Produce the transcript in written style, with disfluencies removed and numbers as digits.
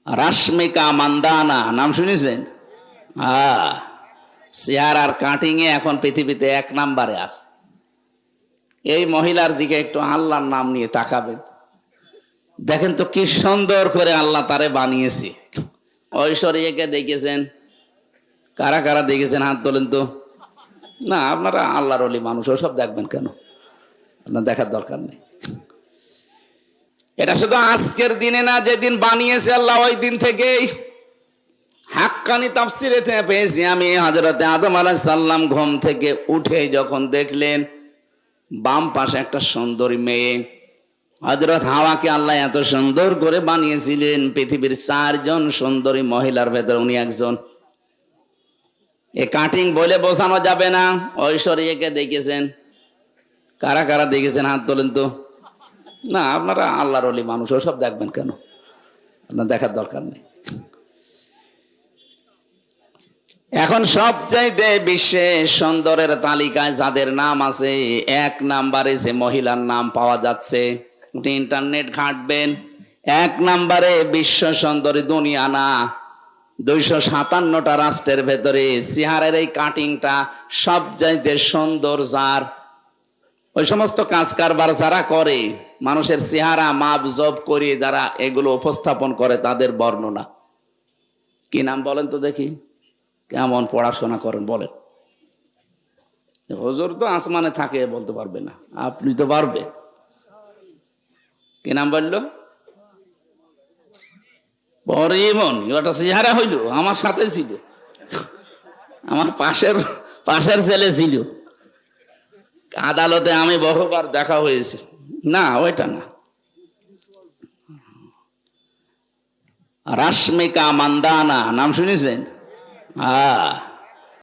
রাশমিকা মান্দানা নাম শুনেছেন? হ্যাঁ, চেয়ার আর কাটিং এ এখন পৃথিবীতে 1 নম্বরে আছে। এই মহিলার দিকে একটু আল্লাহর নাম নিয়ে তাকাবেন, দেখেন তো কি সুন্দর করে আল্লাহ তারে বানিয়েছে। ঐশ্বরিয়াকে দেখেছেন? কারা কারা দেখেছেন হাত তোলেন তো। না, আপনারা আল্লাহর ওলি মানুষ, ওসব দেখবেন কেন? আপনার দেখার দরকার নেই। এটা শুধু আজকের দিনে না, যেদিন বানিয়েছে আল্লাহ ওই দিন থেকেই। হাক্কানি তাফসিরে পেয়েছি আমি, হযরতে আদম আলাইহিস সালাম ঘুম থেকে উঠে যখন দেখলেন বাম পাশে একটা সুন্দরী মেয়ে, হযরত হাওয়াকে আল্লাহ এত সুন্দর করে বানিয়েছিলেন, পৃথিবীর 4 জন সুন্দরী মহিলার ভেতর উনি একজন। এ কাটিং বলে বোঝানো যাবে না। ঐশ্বরিয়াকে দেখেছেন? কারা কারা দেখেছেন হাত তোলেন তো। না, আপনারা আল্লাহর ওলি মানুষ, ওসব দেখবেন কেন? আপনার দেখার দরকার নেই। এখন সবচাইতে বিশ্বে সুন্দরের তালিকায় যাদের নাম আছে, 1 নম্বরে যে মহিলার নাম পাওয়া যাচ্ছে, ইন্টারনেট ঘাঁটবেন, 1 নম্বরে বিশ্ব সুন্দরী দুনিয়া না, 257টা রাষ্ট্রের ভেতরে চেহারার এই কাটিংটা সবচাইতে সুন্দর যার। ওই সমস্ত কাজ কারবার যারা করে, মানুষের চেহারা মাপ জব করে যারা এগুলো উপস্থাপন করে, তাদের বর্ণনা কি নাম বলেন তো দেখি? কেমন পড়াশোনা করেন বলেন? হুজুর তো আসমানে থাকে, বলতে পারবে না, আপনি তো পারবেন। কি নাম বললো? পরিমন। ওটা চেহারা হইল, আমার সাথে ছিল, আমার পাশের ছেলে ছিল, আদালতে আমি বহুবার দেখা হয়েছে। না, ওইটা না। রাশমিকা মান্দানা নাম শুনেছেন? হ্যাঁ,